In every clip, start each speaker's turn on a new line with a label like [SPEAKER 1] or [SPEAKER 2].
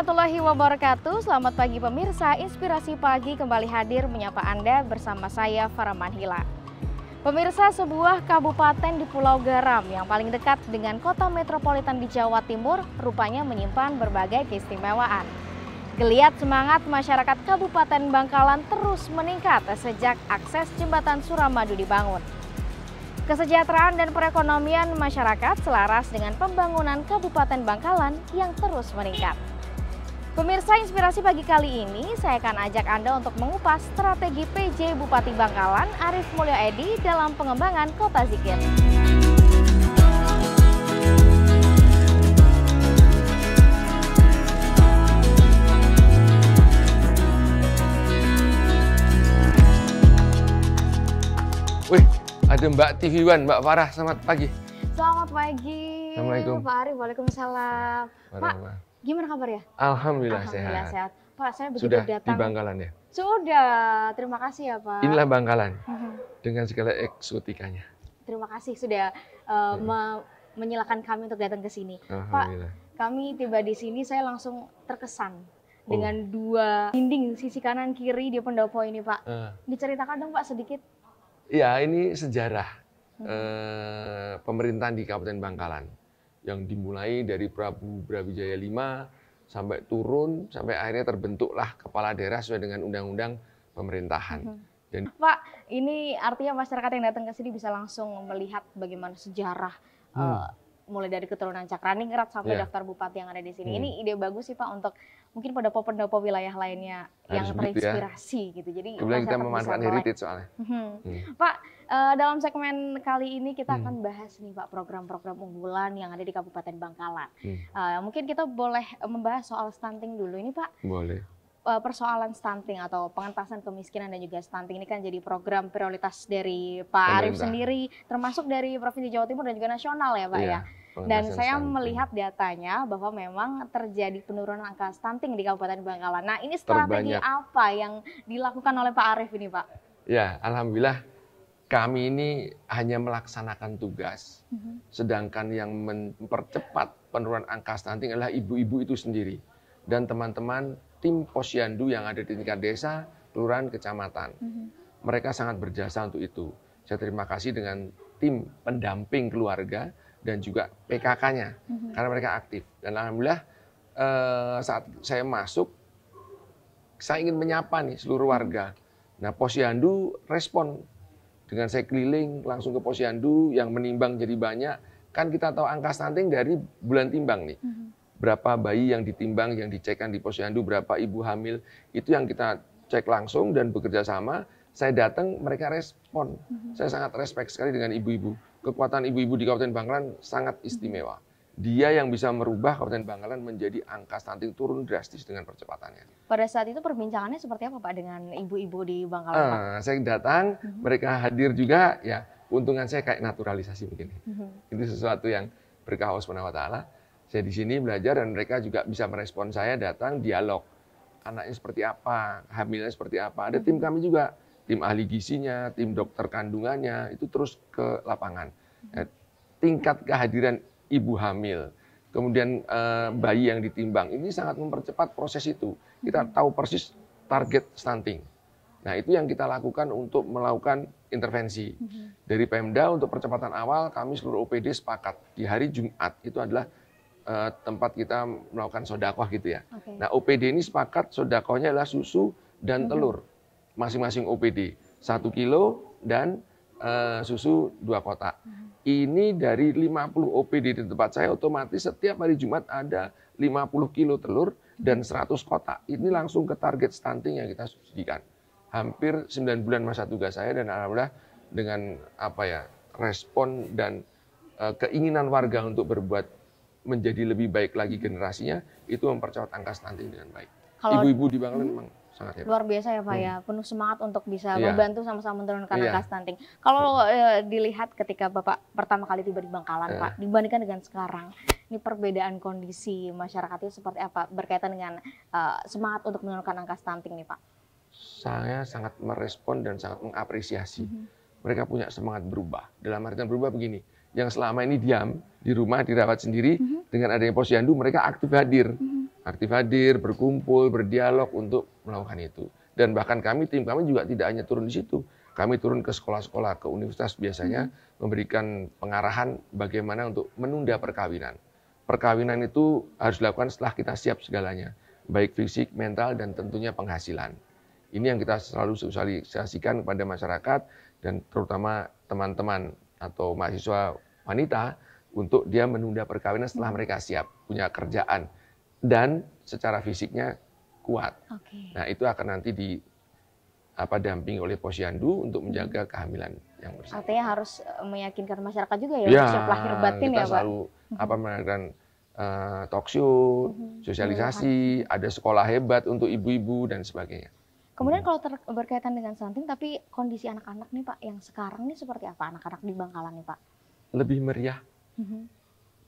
[SPEAKER 1] warahmatullahi wabarakatuh. Selamat pagi pemirsa, Inspirasi Pagi kembali hadir menyapa Anda bersama saya Farah Manhila. Pemirsa, sebuah kabupaten di Pulau Garam yang paling dekat dengan kota metropolitan di Jawa Timur rupanya menyimpan berbagai keistimewaan. Geliat semangat masyarakat Kabupaten Bangkalan terus meningkat sejak akses jembatan Suramadu dibangun. Kesejahteraan dan perekonomian masyarakat selaras dengan pembangunan Kabupaten Bangkalan yang terus meningkat. Pemirsa, Inspirasi Pagi kali ini saya akan ajak Anda untuk mengupas strategi PJ Bupati Bangkalan Arief Mulyo Edy dalam pengembangan Kota Zikir.
[SPEAKER 2] Wih, ada Mbak TV One, Mbak Farah, selamat pagi.
[SPEAKER 1] Selamat pagi.
[SPEAKER 2] Assalamualaikum.
[SPEAKER 1] Pak Arief, waalaikumsalam. Pak, gimana kabar ya?
[SPEAKER 2] Alhamdulillah
[SPEAKER 1] sehat. Pak, saya begitu
[SPEAKER 2] Sudah
[SPEAKER 1] datang.
[SPEAKER 2] di Bangkalan ya?
[SPEAKER 1] Sudah, terima kasih ya Pak.
[SPEAKER 2] Inilah Bangkalan, dengan segala eksotikanya.
[SPEAKER 1] Terima kasih sudah menyilakan kami untuk datang ke sini. Pak, kami tiba di sini saya langsung terkesan dengan dua dinding sisi kanan kiri di pendopo ini Pak. Diceritakan dong Pak sedikit.
[SPEAKER 2] Iya, ini sejarah pemerintahan di Kabupaten Bangkalan yang dimulai dari Prabu Brawijaya V sampai turun sampai akhirnya terbentuklah kepala daerah sesuai dengan undang-undang pemerintahan. Dan
[SPEAKER 1] Pak, ini artinya masyarakat yang datang ke sini bisa langsung melihat bagaimana sejarah mulai dari keturunan Cakraningrat sampai daftar bupati yang ada di sini. Ini ide bagus sih Pak untuk mungkin pendopo-pendopo wilayah lainnya yang terinspirasi gitu. Jadi
[SPEAKER 2] kemudian kita memanfaatkan heritage soalnya.
[SPEAKER 1] Pak, dalam segmen kali ini kita akan bahas nih Pak program-program unggulan yang ada di Kabupaten Bangkalan. Mungkin kita boleh membahas soal stunting dulu ini Pak.
[SPEAKER 2] Boleh.
[SPEAKER 1] Persoalan stunting atau pengentasan kemiskinan dan juga stunting ini kan jadi program prioritas dari Pak Arief sendiri, termasuk dari Provinsi Jawa Timur dan juga nasional ya Pak ya. Dan saya melihat datanya bahwa memang terjadi penurunan angka stunting di Kabupaten Bangkalan. Nah, ini strategi apa yang dilakukan oleh Pak Arief ini Pak?
[SPEAKER 2] Ya, alhamdulillah kami ini hanya melaksanakan tugas, sedangkan yang mempercepat penurunan angka stunting adalah ibu-ibu itu sendiri dan teman-teman tim posyandu yang ada di tingkat desa, kelurahan, kecamatan. Mereka sangat berjasa untuk itu. Saya terima kasih dengan tim pendamping keluarga dan juga PKK-nya, karena mereka aktif. Dan alhamdulillah saat saya masuk, saya ingin menyapa nih seluruh warga. Nah, posyandu respon dengan saya keliling langsung ke posyandu yang menimbang jadi banyak. Kan kita tahu angka stunting dari bulan timbang nih. Berapa bayi yang ditimbang, yang dicekkan di posyandu, berapa ibu hamil, itu yang kita cek langsung dan bekerja sama. Saya datang, mereka respon. Saya sangat respect sekali dengan ibu-ibu. Kekuatan ibu-ibu di Kabupaten Bangkalan sangat istimewa. Dia yang bisa merubah Kabupaten Bangkalan menjadi angka stunting turun drastis dengan percepatannya.
[SPEAKER 1] Pada saat itu perbincangannya seperti apa Pak dengan ibu-ibu di Bangkalan? Pak?
[SPEAKER 2] Saya datang, mereka hadir juga, ya keuntungan saya kayak naturalisasi mungkin. Itu sesuatu yang berkah Allah SWT. Saya di sini belajar dan mereka juga bisa merespon saya datang dialog. Anaknya seperti apa, hamilnya seperti apa. Ada tim kami juga, tim ahli gizinya, tim dokter kandungannya, itu terus ke lapangan. Tingkat kehadiran ibu hamil, kemudian bayi yang ditimbang, ini sangat mempercepat proses itu. Kita tahu persis target stunting. Nah, itu yang kita lakukan untuk melakukan intervensi. Dari Pemda untuk percepatan awal, kami seluruh OPD sepakat. Di hari Jumat itu adalah tempat kita melakukan sodakoh gitu ya. Nah, OPD ini sepakat sodakohnya adalah susu dan telur. Masing-masing OPD 1 kilo dan susu 2 kotak. Ini dari 50 OPD di tempat saya, otomatis setiap hari Jumat ada 50 kilo telur dan 100 kotak. Ini langsung ke target stunting yang kita subsidikan. Hampir 9 bulan masa tugas saya dan alhamdulillah dengan respon dan keinginan warga untuk berbuat menjadi lebih baik lagi generasinya, itu mempercepat angka stunting dengan baik. Ibu-ibu di Bangkalan memang sangat hebat.
[SPEAKER 1] Luar biasa ya Pak ya, penuh semangat untuk bisa membantu sama-sama menurunkan angka stunting. Kalau dilihat ketika Bapak pertama kali tiba di Bangkalan Pak, dibandingkan dengan sekarang, ini perbedaan kondisi masyarakat itu seperti apa berkaitan dengan semangat untuk menurunkan angka stunting nih Pak?
[SPEAKER 2] Saya sangat merespon dan sangat mengapresiasi. Mereka punya semangat berubah. Dalam artian berubah begini, yang selama ini diam di rumah dirawat sendiri, dengan adanya posyandu mereka aktif hadir. Aktif hadir, berkumpul, berdialog untuk melakukan itu. Dan bahkan tim kami juga tidak hanya turun di situ. Kami turun ke sekolah-sekolah, ke universitas biasanya memberikan pengarahan bagaimana untuk menunda perkawinan. Perkawinan itu harus dilakukan setelah kita siap segalanya, baik fisik, mental, dan tentunya penghasilan. Ini yang kita selalu sosialisasikan kepada masyarakat dan terutama teman-teman atau mahasiswa wanita untuk dia menunda perkawinan setelah mereka siap, punya kerjaan, dan secara fisiknya kuat. Nah, itu akan nanti dampingi oleh Posyandu untuk menjaga kehamilan yang bersama.
[SPEAKER 1] Artinya harus meyakinkan masyarakat juga ya, untuk siap lahir batin ya, Pak.
[SPEAKER 2] Kita selalu mengadakan talk show, sosialisasi, ada sekolah hebat untuk ibu-ibu dan sebagainya.
[SPEAKER 1] Kemudian kalau berkaitan dengan stunting, tapi kondisi anak-anak nih Pak, yang sekarang nih seperti apa anak-anak di Bangkalan nih Pak?
[SPEAKER 2] Lebih meriah.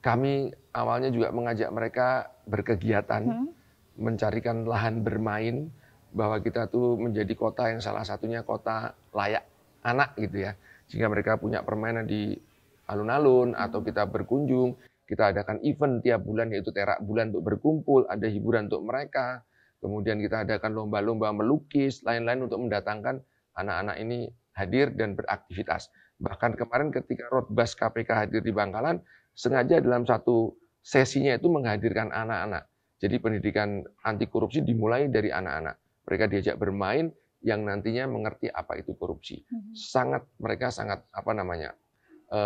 [SPEAKER 2] Kami awalnya juga mengajak mereka berkegiatan, mencarikan lahan bermain, bahwa kita tuh menjadi kota yang salah satunya kota layak anak gitu ya. Sehingga mereka punya permainan di alun-alun atau kita berkunjung, kita adakan event tiap bulan yaitu terak bulan untuk berkumpul, ada hiburan untuk mereka. Kemudian kita adakan lomba-lomba melukis, lain-lain untuk mendatangkan anak-anak ini hadir dan beraktivitas. Bahkan kemarin ketika Rotbas KPK hadir di Bangkalan, sengaja dalam satu sesinya itu menghadirkan anak-anak. Jadi pendidikan anti korupsi dimulai dari anak-anak. Mereka diajak bermain yang nantinya mengerti apa itu korupsi. Mereka sangat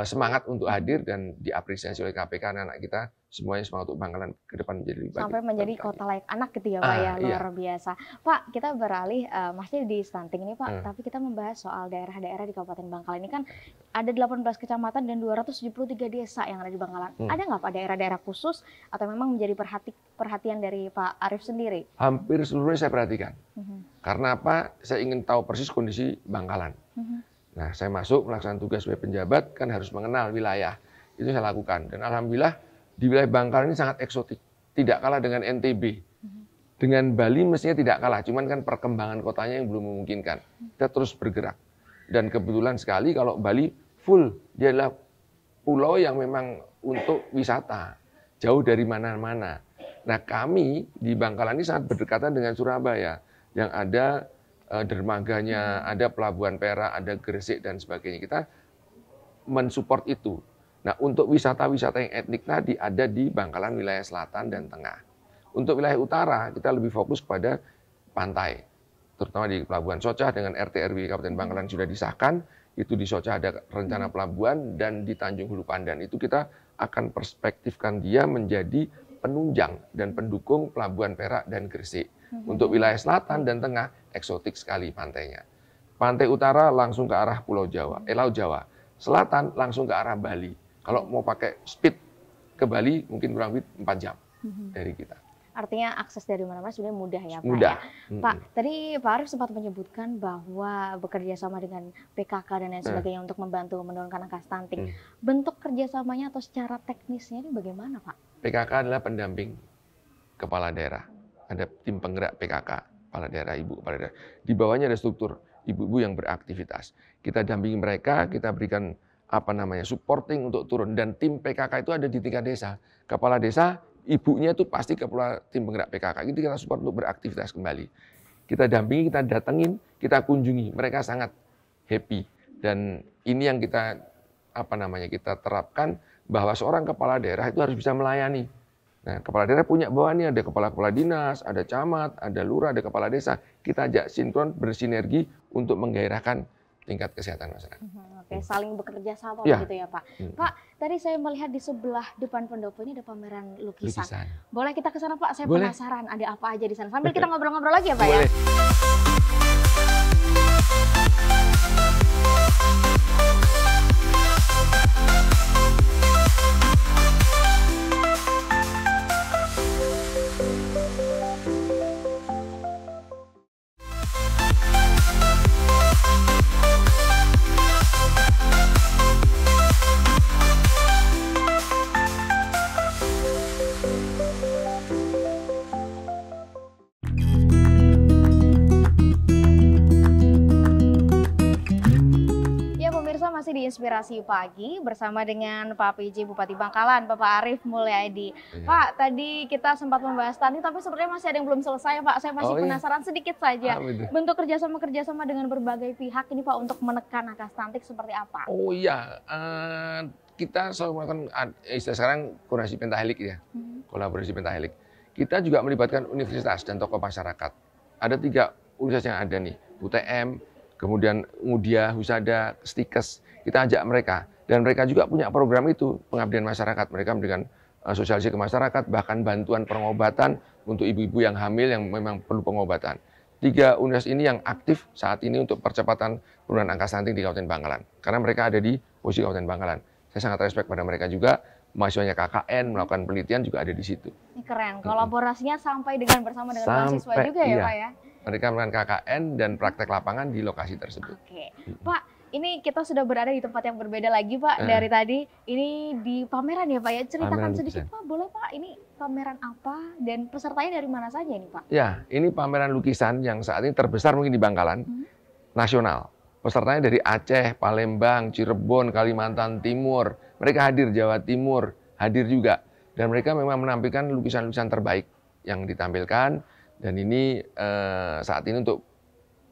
[SPEAKER 2] semangat untuk hadir dan diapresiasi oleh KPK anak-anak kita semuanya semangat untuk Bangkalan ke depan menjadi lebih baik.
[SPEAKER 1] Sampai menjadi kota layak anak gitu ya Pak ya, luar biasa. Pak, kita beralih masih di stunting ini Pak, tapi kita membahas soal daerah-daerah di Kabupaten Bangkalan ini kan ada 18 kecamatan dan 273 desa yang ada di Bangkalan. Ada nggak Pak daerah-daerah khusus atau memang menjadi perhatian dari Pak Arief sendiri?
[SPEAKER 2] Hampir seluruhnya saya perhatikan. Karena apa? Saya ingin tahu persis kondisi Bangkalan. Nah, saya masuk melaksanakan tugas sebagai penjabat kan harus mengenal wilayah. Itu saya lakukan. Dan alhamdulillah di wilayah Bangkalan ini sangat eksotik. Tidak kalah dengan NTB. Dengan Bali mestinya tidak kalah. Cuman kan perkembangan kotanya yang belum memungkinkan. Kita terus bergerak. Dan kebetulan sekali kalau Bali full. Dia adalah pulau yang memang untuk wisata. Jauh dari mana-mana. Nah, kami di Bangkalan ini sangat berdekatan dengan Surabaya. Yang ada dermaganya, ada Pelabuhan Perak, ada Gresik dan sebagainya. Kita mensupport itu. Nah, untuk wisata-wisata yang etnik tadi ada di Bangkalan wilayah selatan dan tengah. Untuk wilayah utara kita lebih fokus kepada pantai. Terutama di Pelabuhan Socah dengan RT/RW Kabupaten Bangkalan sudah disahkan. Itu di Socah ada rencana pelabuhan dan di Tanjung Hulu Pandan. Itu kita akan perspektifkan dia menjadi penunjang dan pendukung Pelabuhan Perak dan Gresik. Untuk wilayah selatan dan tengah, eksotik sekali pantainya. Pantai utara langsung ke arah Laut Jawa. Selatan langsung ke arah Bali. Kalau mau pakai speed ke Bali, mungkin kurang lebih 4 jam dari kita.
[SPEAKER 1] Artinya akses dari mana-mana sudah mudah ya Pak?
[SPEAKER 2] Mudah.
[SPEAKER 1] Ya? Pak, tadi Pak Arief sempat menyebutkan bahwa bekerja sama dengan PKK dan lain sebagainya untuk membantu menurunkan angka stunting. Bentuk kerjasamanya atau secara teknisnya ini bagaimana Pak?
[SPEAKER 2] PKK adalah pendamping kepala daerah. Ada tim penggerak PKK, kepala daerah, ibu kepala daerah. Di bawahnya ada struktur ibu-ibu yang beraktivitas. Kita dampingi mereka, kita berikan supporting untuk turun. Dan tim PKK itu ada di tingkat desa. Kepala desa, ibunya itu pasti kepala tim penggerak PKK. Itu kita support untuk beraktivitas kembali. Kita dampingi, kita datengin, kita kunjungi. Mereka sangat happy. Dan ini yang kita kita terapkan bahwa seorang kepala daerah itu harus bisa melayani. Nah, kepala daerah punya bawahannya, ada kepala-kepala dinas, ada camat, ada lurah, ada kepala desa. Kita ajak sinkron bersinergi untuk menggairahkan tingkat kesehatan masyarakat.
[SPEAKER 1] Oke, saling bekerja sama begitu ya Pak. Pak, tadi saya melihat di sebelah depan pendopo ini ada pameran lukisan. Boleh kita ke sana Pak? Saya penasaran ada apa aja di sana. Sambil kita ngobrol-ngobrol lagi ya Pak ya. Inspirasi Pagi bersama dengan Pak PJ Bupati Bangkalan, Bapak Arief Mulyadi.
[SPEAKER 2] Iya.
[SPEAKER 1] Pak, tadi kita sempat membahas tadi, tapi sebenarnya masih ada yang belum selesai, Pak. Saya masih penasaran sedikit saja. Bentuk kerjasama dengan berbagai pihak ini, Pak, untuk menekan angka stunting seperti apa?
[SPEAKER 2] Oh iya, kita selalu melakukan istilah sekarang koordinasi pentahelik ya, kolaborasi pentahelik. Kita juga melibatkan universitas dan tokoh masyarakat. Ada 3 universitas yang ada nih, UTM, kemudian Mudia, Husada, Stikes. Kita ajak mereka, dan mereka juga punya program itu, pengabdian masyarakat. Mereka memberikan sosialisasi ke masyarakat, bahkan bantuan pengobatan untuk ibu-ibu yang hamil yang memang perlu pengobatan. 3 universitas ini yang aktif saat ini untuk percepatan penurunan angka stunting di Kabupaten Bangkalan. Karena mereka ada di posisi Kabupaten Bangkalan. Saya sangat respect pada mereka juga. Mahasiswanya KKN melakukan penelitian juga ada di situ.
[SPEAKER 1] Ini keren, kolaborasinya sampai bersama dengan mahasiswa juga ya, Pak ya?
[SPEAKER 2] Mereka melakukan KKN dan praktek lapangan di lokasi tersebut.
[SPEAKER 1] Oke, Pak, ini kita sudah berada di tempat yang berbeda lagi, Pak, dari tadi. Ini di pameran ya, Pak ya? Ceritakan sedikit, Pak, boleh Pak, ini pameran apa dan pesertanya dari mana saja nih, Pak?
[SPEAKER 2] Ya, ini pameran lukisan yang saat ini terbesar mungkin di Bangkalan, nasional. Pesertanya dari Aceh, Palembang, Cirebon, Kalimantan Timur. Mereka hadir, Jawa Timur hadir juga. Dan mereka memang menampilkan lukisan-lukisan terbaik yang ditampilkan. Dan ini saat ini untuk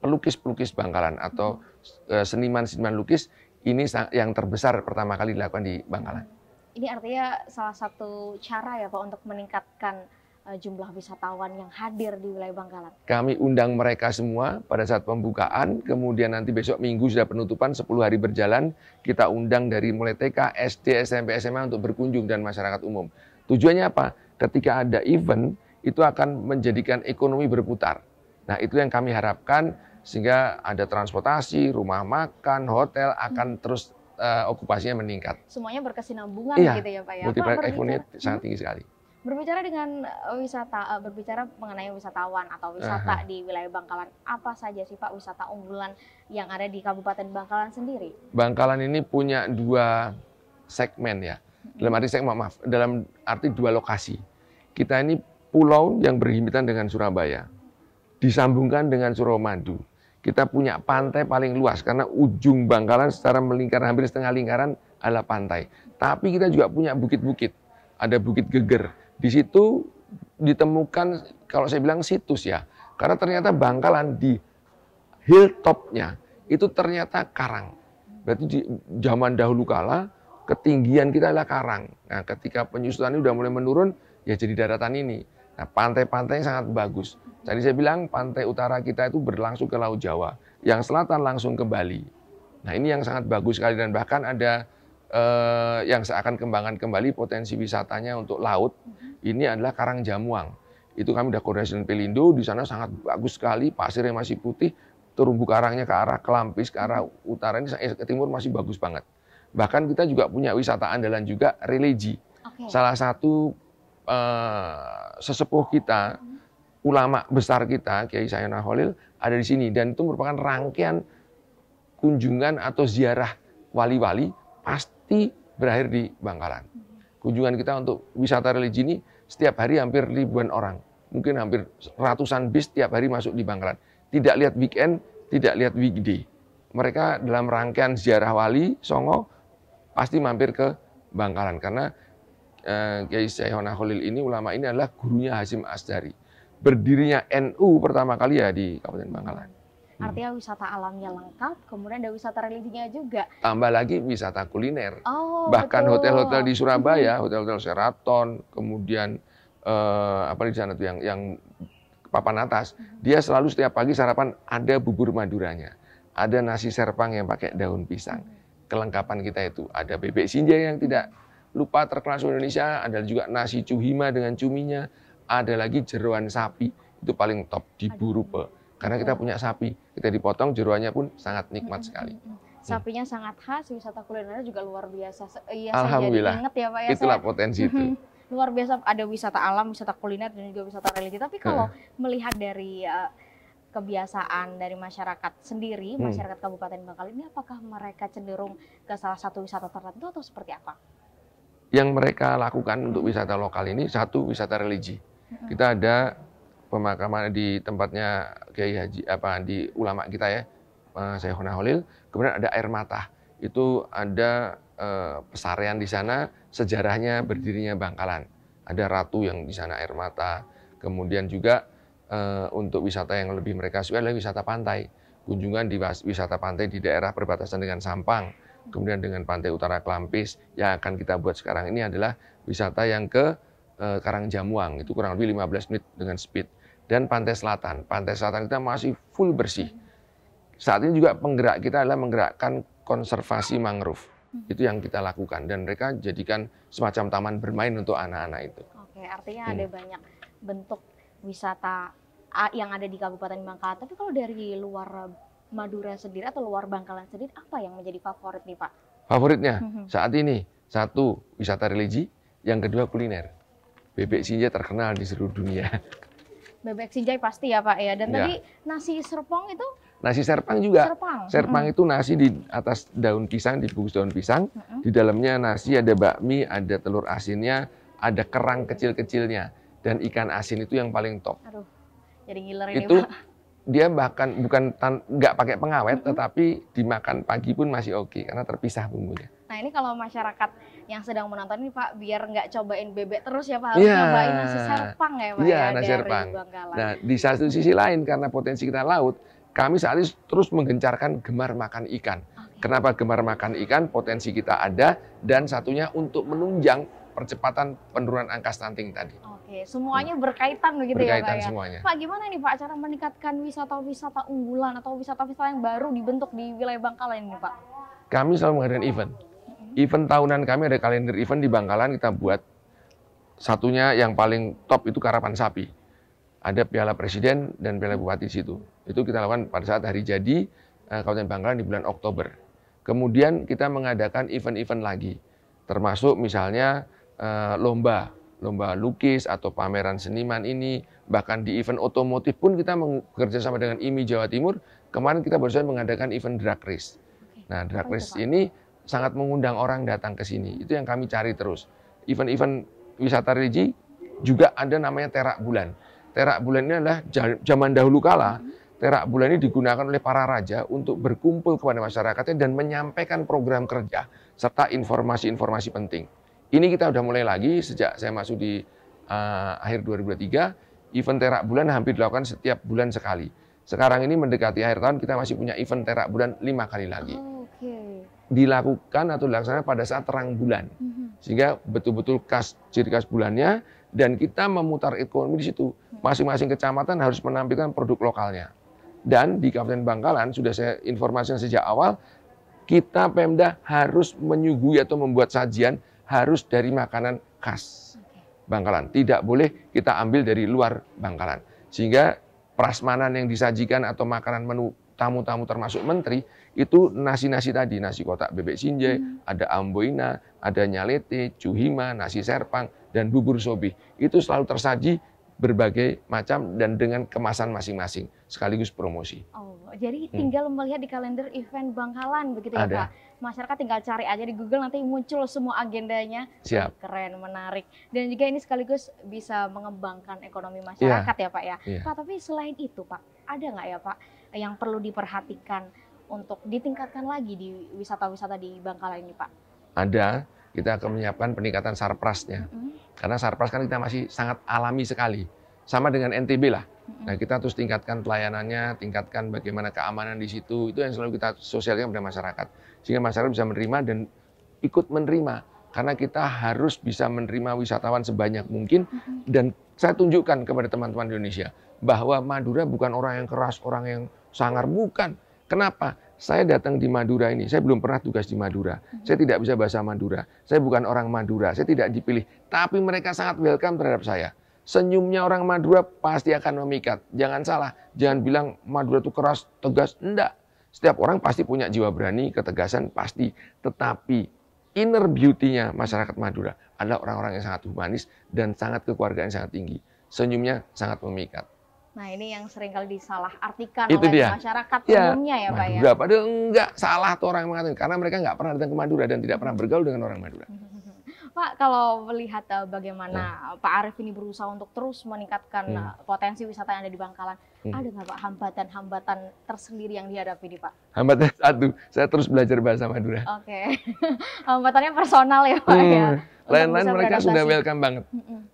[SPEAKER 2] pelukis-pelukis Bangkalan atau seniman-seniman lukis, ini yang terbesar pertama kali dilakukan di Bangkalan.
[SPEAKER 1] Ini artinya salah satu cara ya Pak untuk meningkatkan jumlah wisatawan yang hadir di wilayah Bangkalan.
[SPEAKER 2] Kami undang mereka semua pada saat pembukaan, kemudian nanti besok Minggu sudah penutupan, 10 hari berjalan, kita undang dari mulai TK, SD, SMP, SMA untuk berkunjung dan masyarakat umum. Tujuannya apa? Ketika ada event, itu akan menjadikan ekonomi berputar. Nah, itu yang kami harapkan, sehingga ada transportasi, rumah makan, hotel akan terus okupasinya meningkat.
[SPEAKER 1] Semuanya berkesinambungan gitu ya Pak ya?
[SPEAKER 2] Multiplier ekonominya sangat tinggi sekali.
[SPEAKER 1] Berbicara dengan berbicara mengenai wisatawan atau wisata di wilayah Bangkalan, apa saja sih Pak wisata unggulan yang ada di Kabupaten Bangkalan sendiri?
[SPEAKER 2] Bangkalan ini punya 2 segmen ya, dalam arti 2 lokasi. Kita ini pulau yang berhimpitan dengan Surabaya, disambungkan dengan Suramadu. Kita punya pantai paling luas karena ujung Bangkalan secara melingkar hampir setengah lingkaran adalah pantai. Tapi kita juga punya bukit-bukit, ada Bukit Geger. Di situ ditemukan, kalau saya bilang situs ya, karena ternyata Bangkalan di hilltopnya itu ternyata karang. Berarti di zaman dahulu kala ketinggian kita adalah karang. Nah, ketika penyusutan ini sudah mulai menurun, ya jadi daratan ini. Nah, pantai-pantainya sangat bagus. Tadi saya bilang pantai utara kita itu berlangsung ke Laut Jawa, yang selatan langsung ke Bali. Nah, ini yang sangat bagus sekali, dan bahkan ada yang saya akan kembangkan kembali potensi wisatanya untuk laut. Ini adalah Karang Jamuang. Itu kami sudah koordinasi dengan Pelindo, di sana sangat bagus sekali, pasirnya masih putih, terumbu karangnya ke arah Kelampis, ke arah utara ini ke timur masih bagus banget. Bahkan kita juga punya wisata andalan juga, religi. Salah satu sesepuh kita, ulama besar kita, Kiai Sayyidina Khalil, ada di sini, dan itu merupakan rangkaian kunjungan atau ziarah wali-wali pasti berakhir di Bangkalan. Kunjungan kita untuk wisata religi ini setiap hari hampir ribuan orang. Mungkin hampir ratusan bis setiap hari masuk di Bangkalan. Tidak lihat weekend, tidak lihat weekday. Mereka dalam rangkaian ziarah wali, Songo, pasti mampir ke Bangkalan. Karena Kiai Sayyidina Khalil ini, ulama ini adalah gurunya Hasyim Asy'ari. Berdirinya NU pertama kali ya di Kabupaten Bangkalan.
[SPEAKER 1] Artinya wisata alamnya lengkap, kemudian ada wisata religinya juga.
[SPEAKER 2] Tambah lagi wisata kuliner. Bahkan hotel-hotel di Surabaya, hotel-hotel Sheraton, kemudian apa di sana tuh yang papan atas, dia selalu setiap pagi sarapan ada bubur maduranya, ada nasi serpang yang pakai daun pisang. Kelengkapan kita itu ada bebek sinjai yang tidak lupa terkenal di Indonesia, ada juga nasi cuhima dengan cuminya, ada lagi jeroan sapi, itu paling top di Burupe. Karena kita punya sapi, kita dipotong, jeroannya pun sangat nikmat sekali.
[SPEAKER 1] Sapinya sangat khas, wisata kulinernya juga luar biasa. Iya,
[SPEAKER 2] alhamdulillah,
[SPEAKER 1] saya jadi inget ya Pak ya.
[SPEAKER 2] Itulah potensi itu.
[SPEAKER 1] Luar biasa, ada wisata alam, wisata kuliner, dan juga wisata religi. Tapi kalau melihat dari kebiasaan dari masyarakat sendiri, masyarakat Kabupaten Bangkalan ini, apakah mereka cenderung ke salah satu wisata tertentu atau seperti apa?
[SPEAKER 2] Yang mereka lakukan untuk wisata lokal ini, satu wisata religi. Kita ada pemakaman di tempatnya Kiai Haji di ulama kita ya, Sayyidina Khalil. Kemudian ada air mata. itu ada pesarean di sana, sejarahnya berdirinya Bangkalan. Ada ratu yang di sana air mata. Kemudian juga untuk wisata yang lebih mereka suka adalah wisata pantai. Kunjungan di wisata pantai di daerah perbatasan dengan Sampang, kemudian dengan pantai utara Klampis. Yang akan kita buat sekarang ini adalah wisata yang ke Karangjamuang, itu kurang lebih 15 menit dengan speed. Dan pantai selatan kita masih full bersih. Saat ini juga penggerak kita adalah menggerakkan konservasi mangrove. Itu yang kita lakukan dan mereka jadikan semacam taman bermain untuk anak-anak itu.
[SPEAKER 1] Oke, artinya ada banyak bentuk wisata yang ada di Kabupaten Bangkalan. Tapi kalau dari luar Madura sendiri atau luar Bangkalan sendiri, apa yang menjadi favorit nih Pak?
[SPEAKER 2] Favoritnya saat ini, satu, wisata religi, yang kedua kuliner. Bebek Sinjai terkenal di seluruh dunia.
[SPEAKER 1] Bebek Sinjai pasti ya Pak ya. Dan tadi nasi serpong itu?
[SPEAKER 2] Nasi serpang juga.
[SPEAKER 1] Serpang
[SPEAKER 2] itu nasi di atas daun pisang, dibungkus daun pisang. Di dalamnya nasi, ada bakmi, ada telur asinnya, ada kerang kecil-kecilnya. Dan ikan asin itu yang paling top.
[SPEAKER 1] Aduh, jadi ngiler ini
[SPEAKER 2] itu,
[SPEAKER 1] Pak.
[SPEAKER 2] Dia bahkan nggak pakai pengawet, tetapi dimakan pagi pun masih oke, karena terpisah bumbunya.
[SPEAKER 1] Nah ini kalau masyarakat yang sedang menonton ini Pak, biar nggak cobain bebek terus ya Pak, harus nyobain nasi serpang ya Pak ya,
[SPEAKER 2] nasi
[SPEAKER 1] dari
[SPEAKER 2] serpang.
[SPEAKER 1] Bangkalan.
[SPEAKER 2] Nah di satu sisi lain, karena potensi kita laut, kami saat ini terus menggencarkan gemar makan ikan. Kenapa gemar makan ikan? Potensi kita ada, dan satunya untuk menunjang percepatan penurunan angka stunting tadi.
[SPEAKER 1] Oke, semuanya berkaitan begitu ya Pak ya?
[SPEAKER 2] Berkaitan semuanya.
[SPEAKER 1] Pak, gimana nih Pak cara meningkatkan wisata-wisata unggulan atau wisata-wisata yang baru dibentuk di wilayah Bangkalan ini Pak?
[SPEAKER 2] Kami selalu mengadakan event. Event tahunan kami ada kalender event di Bangkalan kita buat. Satunya yang paling top itu karapan sapi. Ada Piala Presiden dan Piala Bupati di situ. Itu kita lakukan pada saat hari jadi Kabupaten Bangkalan di bulan Oktober. Kemudian kita mengadakan event-event lagi. Termasuk misalnya lomba lukis atau pameran seniman ini, bahkan di event otomotif pun kita bekerja sama dengan IMI Jawa Timur. Kemarin kita baru saja mengadakan event drag race. Nah, drag race ini sangat mengundang orang datang ke sini. Itu yang kami cari terus. Event-event wisata religi juga ada namanya terak bulan. Terak bulan ini adalah zaman dahulu kala, terak bulan ini digunakan oleh para raja untuk berkumpul kepada masyarakatnya dan menyampaikan program kerja serta informasi-informasi penting. Ini kita udah mulai lagi sejak saya masuk di akhir 2023, event terak bulan hampir dilakukan setiap bulan sekali. Sekarang ini mendekati akhir tahun, kita masih punya event terak bulan 5 kali lagi. Dilakukan atau dilaksanakan pada saat terang bulan. Sehingga betul-betul ciri khas bulannya, dan kita memutar ekonomi di situ. Masing-masing kecamatan harus menampilkan produk lokalnya. Dan di Kabupaten Bangkalan, sudah saya informasikan sejak awal, kita Pemda harus menyuguhi atau membuat sajian harus dari makanan khas Bangkalan. Tidak boleh kita ambil dari luar Bangkalan. Sehingga prasmanan yang disajikan atau makanan menu tamu-tamu termasuk menteri, itu nasi-nasi tadi, nasi kotak bebek Sinjai, ada amboina, ada nyalete, cuhima, nasi serpang, dan bubur sobi. Itu selalu tersaji berbagai macam dan dengan kemasan masing-masing, sekaligus promosi.
[SPEAKER 1] Jadi tinggal melihat di kalender event Bangkalan begitu ya Pak? Masyarakat tinggal cari aja di Google, nanti muncul semua agendanya.
[SPEAKER 2] Siap.
[SPEAKER 1] Keren, menarik. Dan juga ini sekaligus bisa mengembangkan ekonomi masyarakat ya Pak ya? Pak, tapi selain itu Pak, ada nggak ya Pak yang perlu diperhatikan untuk ditingkatkan lagi di wisata-wisata di Bangkalan ini Pak?
[SPEAKER 2] Ada, kita akan menyiapkan peningkatan sarprasnya. Karena sarpras kan kita masih sangat alami sekali. Sama dengan NTB lah. Nah, kita terus tingkatkan pelayanannya, tingkatkan bagaimana keamanan di situ. Itu yang selalu kita sosialisasikan kepada masyarakat. Sehingga masyarakat bisa menerima dan ikut menerima. Karena kita harus bisa menerima wisatawan sebanyak mungkin. Dan saya tunjukkan kepada teman-teman Indonesia bahwa Madura bukan orang yang keras, orang yang sangar. Bukan. Kenapa? Saya datang di Madura ini, saya belum pernah tugas di Madura. Saya tidak bisa bahasa Madura. Saya bukan orang Madura, saya tidak dipilih. Tapi mereka sangat welcome terhadap saya. Senyumnya orang Madura pasti akan memikat. Jangan salah, jangan bilang Madura itu keras, tegas. Enggak. Setiap orang pasti punya jiwa berani, ketegasan pasti. Tetapi inner beauty-nya masyarakat Madura adalah orang-orang yang sangat humanis dan sangat kekeluargaan yang sangat tinggi. Senyumnya sangat memikat.
[SPEAKER 1] Nah ini yang seringkali disalah-artikan
[SPEAKER 2] itu
[SPEAKER 1] oleh
[SPEAKER 2] dia.
[SPEAKER 1] Masyarakat umumnya ya Pak ya?
[SPEAKER 2] Padahal enggak, salah tuh orang yang mengatakan. Karena mereka enggak pernah datang ke Madura dan tidak pernah bergaul dengan orang Madura.
[SPEAKER 1] Pak, kalau melihat bagaimana Pak Arief ini berusaha untuk terus meningkatkan potensi wisata yang ada di Bangkalan, ada nggak Pak hambatan-hambatan tersendiri yang dihadapi nih Pak?
[SPEAKER 2] Hambatannya satu, saya terus belajar bahasa Madura.
[SPEAKER 1] Oke, hambatannya personal ya Pak ya?
[SPEAKER 2] Lain-lain mereka sudah welcome banget.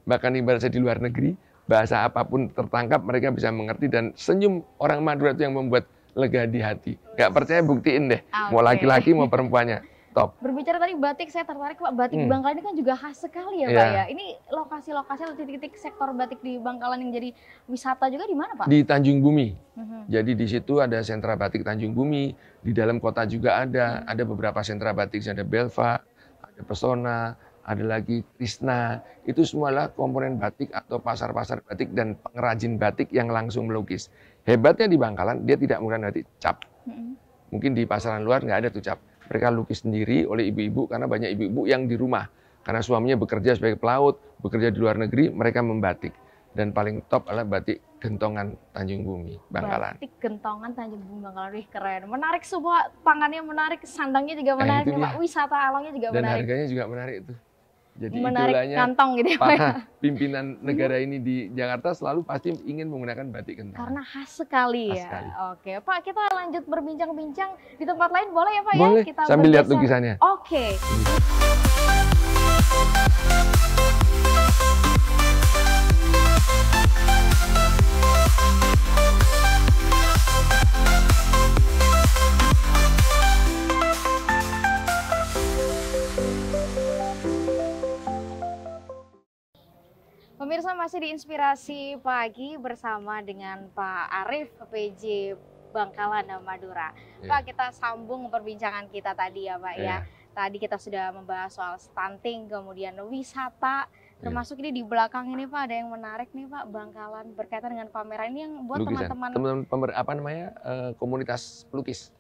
[SPEAKER 2] Bahkan ibarat saya di luar negeri, bahasa apapun tertangkap mereka bisa mengerti, dan senyum orang Madura itu yang membuat lega di hati. Nggak percaya buktiin deh, mau laki-laki mau perempuannya. Top.
[SPEAKER 1] Berbicara tadi batik, saya tertarik Pak, batik di Bangkalan ini kan juga khas sekali ya Pak ya. Ini lokasi-lokasi atau titik-titik sektor batik di Bangkalan yang jadi wisata juga di mana Pak?
[SPEAKER 2] Di Tanjung Bumi. Jadi di situ ada sentra batik Tanjung Bumi, di dalam kota juga ada beberapa sentra batik, ada Belva, ada Pesona, ada lagi Krishna. Itu semualah komponen batik atau pasar-pasar batik dan pengrajin batik yang langsung melukis. Hebatnya di Bangkalan, dia tidak menggunakan batik cap. Mungkin di pasaran luar nggak ada tuh cap. Mereka lukis sendiri oleh ibu-ibu, karena banyak ibu-ibu yang di rumah. Karena suaminya bekerja sebagai pelaut, bekerja di luar negeri, mereka membatik. Dan paling top adalah batik gentongan Tanjung Bumi, Bangkalan.
[SPEAKER 1] Batik gentongan Tanjung Bumi, Bangkalan. Wih, keren. Menarik semua, tangannya menarik, sandangnya juga menarik, Pak. Wisata alamnya juga menarik.
[SPEAKER 2] Dan harganya juga menarik itu. Jadi
[SPEAKER 1] menarik
[SPEAKER 2] idolanya
[SPEAKER 1] kantong gitu ya Pak ya?
[SPEAKER 2] Pimpinan negara ini di Jakarta selalu pasti ingin menggunakan batik gentongan.
[SPEAKER 1] Karena khas sekali
[SPEAKER 2] khas
[SPEAKER 1] ya.
[SPEAKER 2] Sekali.
[SPEAKER 1] Oke Pak, kita lanjut berbincang-bincang di tempat lain boleh ya Pak
[SPEAKER 2] boleh,
[SPEAKER 1] ya? Kita
[SPEAKER 2] sambil lihat lukisannya.
[SPEAKER 1] Oke. Pemirsa, masih di Inspirasi Pagi bersama dengan Pak Arief, PJ Bangkalan Madura. Pak, kita sambung perbincangan kita tadi ya Pak ya. Tadi kita sudah membahas soal stunting, kemudian wisata, termasuk ini di belakang ini Pak ada yang menarik nih Pak, Bangkalan berkaitan dengan pameran ini yang buat teman-teman
[SPEAKER 2] apa namanya komunitas pelukis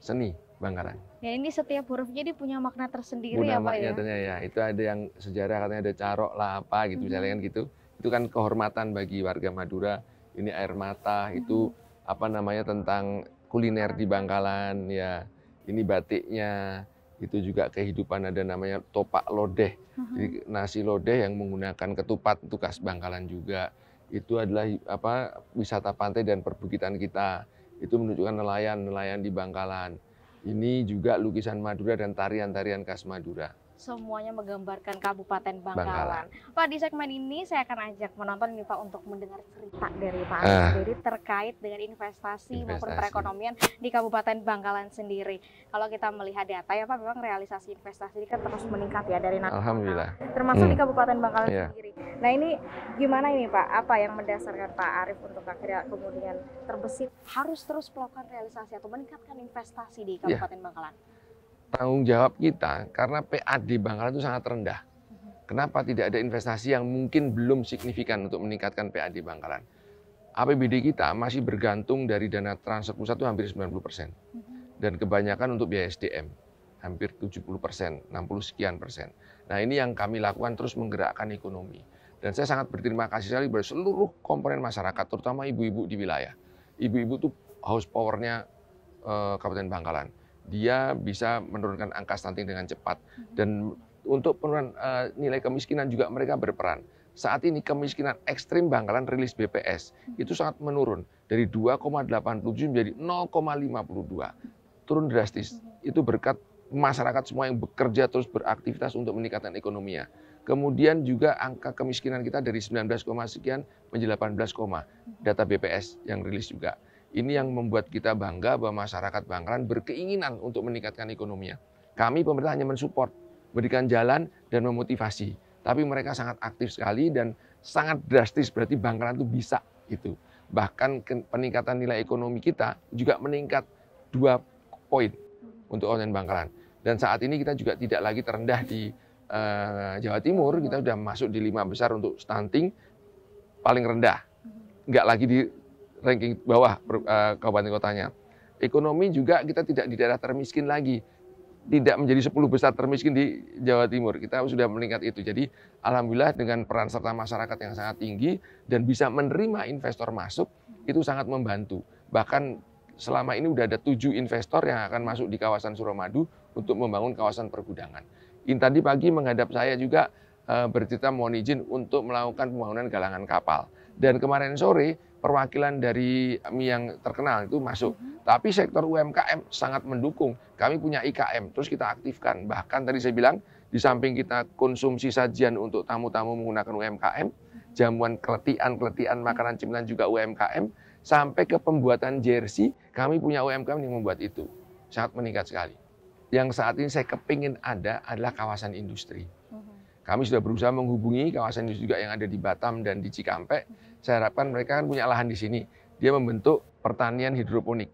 [SPEAKER 2] seni Bangkalan.
[SPEAKER 1] Ya ini setiap hurufnya dia punya makna tersendiri ya Pak ya.
[SPEAKER 2] Ya, itu ada yang sejarah, katanya ada carok lah apa gitu misalnya kan gitu. Itu kan kehormatan bagi warga Madura. Ini air mata, itu apa namanya tentang kuliner di Bangkalan ya. Ini batiknya, itu juga kehidupan, ada namanya topak lodeh. Jadi nasi lodeh yang menggunakan ketupat, itu khas Bangkalan juga. Itu adalah apa wisata pantai dan perbukitan kita. Itu menunjukkan nelayan-nelayan di Bangkalan. Ini juga lukisan Madura dan tarian-tarian khas Madura.
[SPEAKER 1] Semuanya menggambarkan Kabupaten Bangkalan. Pak, di segmen ini saya akan ajak menonton ini Pak untuk mendengar cerita dari Pak Arief sendiri terkait dengan investasi maupun perekonomian di Kabupaten Bangkalan sendiri. Kalau kita melihat data ya Pak, memang realisasi investasi ini kan terus meningkat ya dari nasional.
[SPEAKER 2] Alhamdulillah.
[SPEAKER 1] Termasuk di Kabupaten Bangkalan sendiri. Nah ini gimana ini Pak? Apa yang mendasarkan Pak Arief untuk akhirnya kemudian terbesit harus terus melakukan realisasi atau meningkatkan investasi di Kabupaten Bangkalan?
[SPEAKER 2] Tanggung jawab kita karena PAD Bangkalan itu sangat rendah. Kenapa tidak ada investasi yang mungkin belum signifikan untuk meningkatkan PAD Bangkalan? APBD kita masih bergantung dari dana transfer pusat itu hampir 90%. Dan kebanyakan untuk biaya SDM, hampir 70%, 60 sekian persen. Nah ini yang kami lakukan terus menggerakkan ekonomi. Dan saya sangat berterima kasih sekali kepada seluruh komponen masyarakat, terutama ibu-ibu di wilayah. Ibu-ibu itu house power-nya Kabupaten Bangkalan. Dia bisa menurunkan angka stunting dengan cepat, dan untuk penurunan nilai kemiskinan juga mereka berperan. Saat ini kemiskinan ekstrim Bangkalan rilis BPS itu sangat menurun dari 2,87 menjadi 0,52, turun drastis. Itu berkat masyarakat semua yang bekerja terus beraktivitas untuk meningkatkan ekonominya. Kemudian juga angka kemiskinan kita dari 19, sekian menjadi 18, data BPS yang rilis juga. Ini yang membuat kita bangga bahwa masyarakat Bangkalan berkeinginan untuk meningkatkan ekonominya. Kami pemerintah hanya mensupport, berikan jalan dan memotivasi. Tapi mereka sangat aktif sekali dan sangat drastis, berarti Bangkalan itu bisa itu. Bahkan peningkatan nilai ekonomi kita juga meningkat 2 poin untuk Kabupaten Bangkalan. Dan saat ini kita juga tidak lagi terendah di Jawa Timur, kita sudah masuk di 5 besar untuk stunting paling rendah. Enggak lagi di ranking bawah kabupaten kotanya. Ekonomi juga kita tidak di daerah termiskin lagi. Tidak menjadi 10 besar termiskin di Jawa Timur. Kita sudah meningkat itu. Jadi alhamdulillah dengan peran serta masyarakat yang sangat tinggi dan bisa menerima investor masuk, itu sangat membantu. Bahkan selama ini sudah ada 7 investor yang akan masuk di kawasan Suramadu untuk membangun kawasan pergudangan. Tadi pagi menghadap saya juga bercerita mohon izin untuk melakukan pembangunan galangan kapal. Dan kemarin sore perwakilan dari yang terkenal itu masuk. Tapi sektor UMKM sangat mendukung. Kami punya IKM, terus kita aktifkan. Bahkan tadi saya bilang, di samping kita konsumsi sajian untuk tamu-tamu menggunakan UMKM, jamuan keletian makanan cemilan juga UMKM, sampai ke pembuatan jersey, kami punya UMKM yang membuat itu. Sangat meningkat sekali. Yang saat ini saya kepingin ada adalah kawasan industri. Kami sudah berusaha menghubungi kawasan industri juga yang ada di Batam dan di Cikampek. Saya harapkan mereka kan punya lahan di sini. Dia membentuk pertanian hidroponik.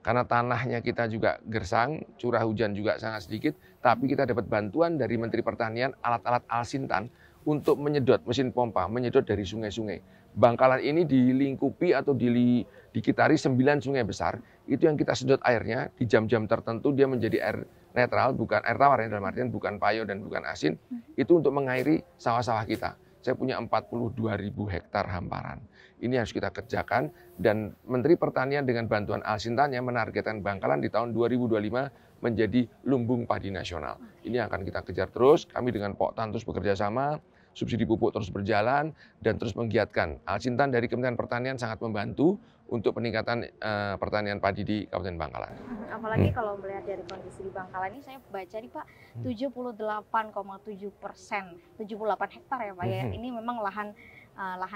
[SPEAKER 2] Karena tanahnya kita juga gersang, curah hujan juga sangat sedikit, tapi kita dapat bantuan dari Menteri Pertanian alat-alat Alsintan untuk menyedot mesin pompa, menyedot dari sungai-sungai. Bangkalan ini dilingkupi atau dikitari 9 sungai besar. Itu yang kita sedot airnya di jam-jam tertentu dia menjadi air netral, bukan air tawar ya, dalam artian bukan payo dan bukan asin. Itu untuk mengairi sawah-sawah kita. Saya punya 42.000 hektar hamparan. Ini harus kita kerjakan dan Menteri Pertanian dengan bantuan Alsintannya menargetkan Bangkalan di tahun 2025 menjadi lumbung padi nasional. Ini akan kita kejar terus. Kami dengan Poktan terus bekerja sama. Subsidi pupuk terus berjalan dan terus menggiatkan. Alsintan dari Kementerian Pertanian sangat membantu untuk peningkatan pertanian padi di Kabupaten Bangkalan.
[SPEAKER 1] Apalagi kalau melihat dari kondisi di Bangkalan ini, saya baca nih Pak, 78,7%, 78 hektar ya Pak ya. Ini memang lahan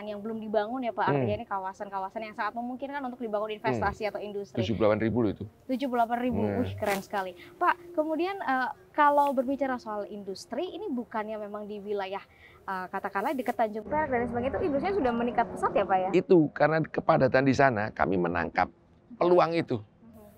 [SPEAKER 1] yang belum dibangun ya Pak. Artinya ini kawasan-kawasan yang sangat memungkinkan untuk dibangun investasi atau industri.
[SPEAKER 2] 78.000 loh itu.
[SPEAKER 1] 78.000, wih keren sekali. Pak, kemudian kalau berbicara soal industri, ini bukannya memang di wilayah katakanlah dekat Tanjung Perak dan sebagainya, itu industrinya sudah meningkat pesat ya Pak ya?
[SPEAKER 2] Itu karena kepadatan di sana kami menangkap peluang itu.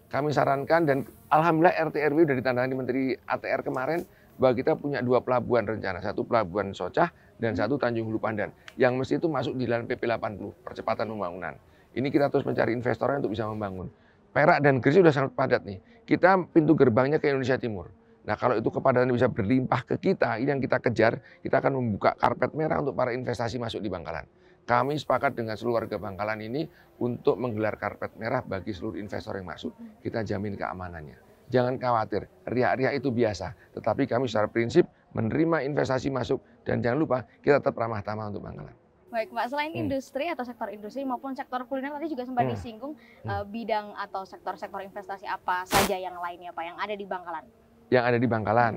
[SPEAKER 2] Kami sarankan dan alhamdulillah RT RW sudah ditandai Menteri ATR kemarin bahwa kita punya 2 pelabuhan rencana, satu pelabuhan Socah dan satu Tanjung Hulu Pandan yang mesti itu masuk di dalam PP 80 percepatan pembangunan. Ini kita terus mencari investornya untuk bisa membangun. Perak dan Gresik sudah sangat padat nih. Kita pintu gerbangnya ke Indonesia Timur. Nah kalau itu kepadatan bisa berlimpah ke kita, ini yang kita kejar, kita akan membuka karpet merah untuk para investasi masuk di Bangkalan. Kami sepakat dengan seluruh warga Bangkalan ini untuk menggelar karpet merah bagi seluruh investor yang masuk. Kita jamin keamanannya. Jangan khawatir, riak-riak itu biasa. Tetapi kami secara prinsip menerima investasi masuk dan jangan lupa kita tetap ramah tamah untuk Bangkalan.
[SPEAKER 1] Baik Pak, selain industri atau sektor industri maupun sektor kuliner tadi juga sempat disinggung bidang atau sektor-sektor investasi apa saja yang lainnya Pak yang ada di Bangkalan?
[SPEAKER 2] Yang ada di Bangkalan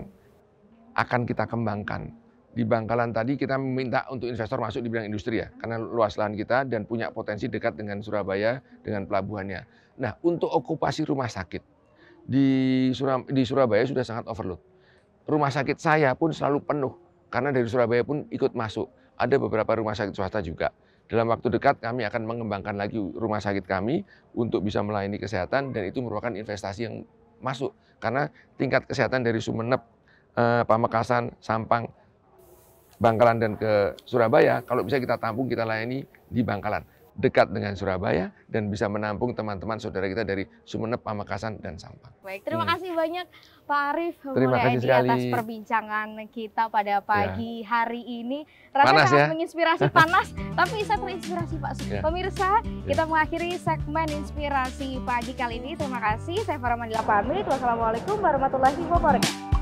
[SPEAKER 2] akan kita kembangkan. Di Bangkalan tadi kita meminta untuk investor masuk di bidang industri ya, karena luas lahan kita dan punya potensi dekat dengan Surabaya, dengan pelabuhannya. Nah, untuk okupasi rumah sakit, di Surabaya sudah sangat overload. Rumah sakit saya pun selalu penuh, karena dari Surabaya pun ikut masuk. Ada beberapa rumah sakit swasta juga. Dalam waktu dekat kami akan mengembangkan lagi rumah sakit kami untuk bisa melayani kesehatan dan itu merupakan investasi yang masuk. Karena tingkat kesehatan dari Sumeneb, Pamekasan, Sampang, Bangkalan dan ke Surabaya, kalau bisa kita tampung, kita layani di Bangkalan. Dekat dengan Surabaya dan bisa menampung teman-teman saudara kita dari Sumeneb, Pamekasan, dan Sampang.
[SPEAKER 1] Baik, terima kasih banyak Pak Arief
[SPEAKER 2] Terima kasih sekali
[SPEAKER 1] atas perbincangan kita pada pagi hari ini.
[SPEAKER 2] Panas
[SPEAKER 1] Rasanya sangat
[SPEAKER 2] ya?
[SPEAKER 1] menginspirasi, panas, tapi saya terinspirasi Pak. Pemirsa, kita mengakhiri segmen inspirasi pagi kali ini. Terima kasih, saya Farah Manila pamit. Wassalamualaikum warahmatullahi wabarakatuh.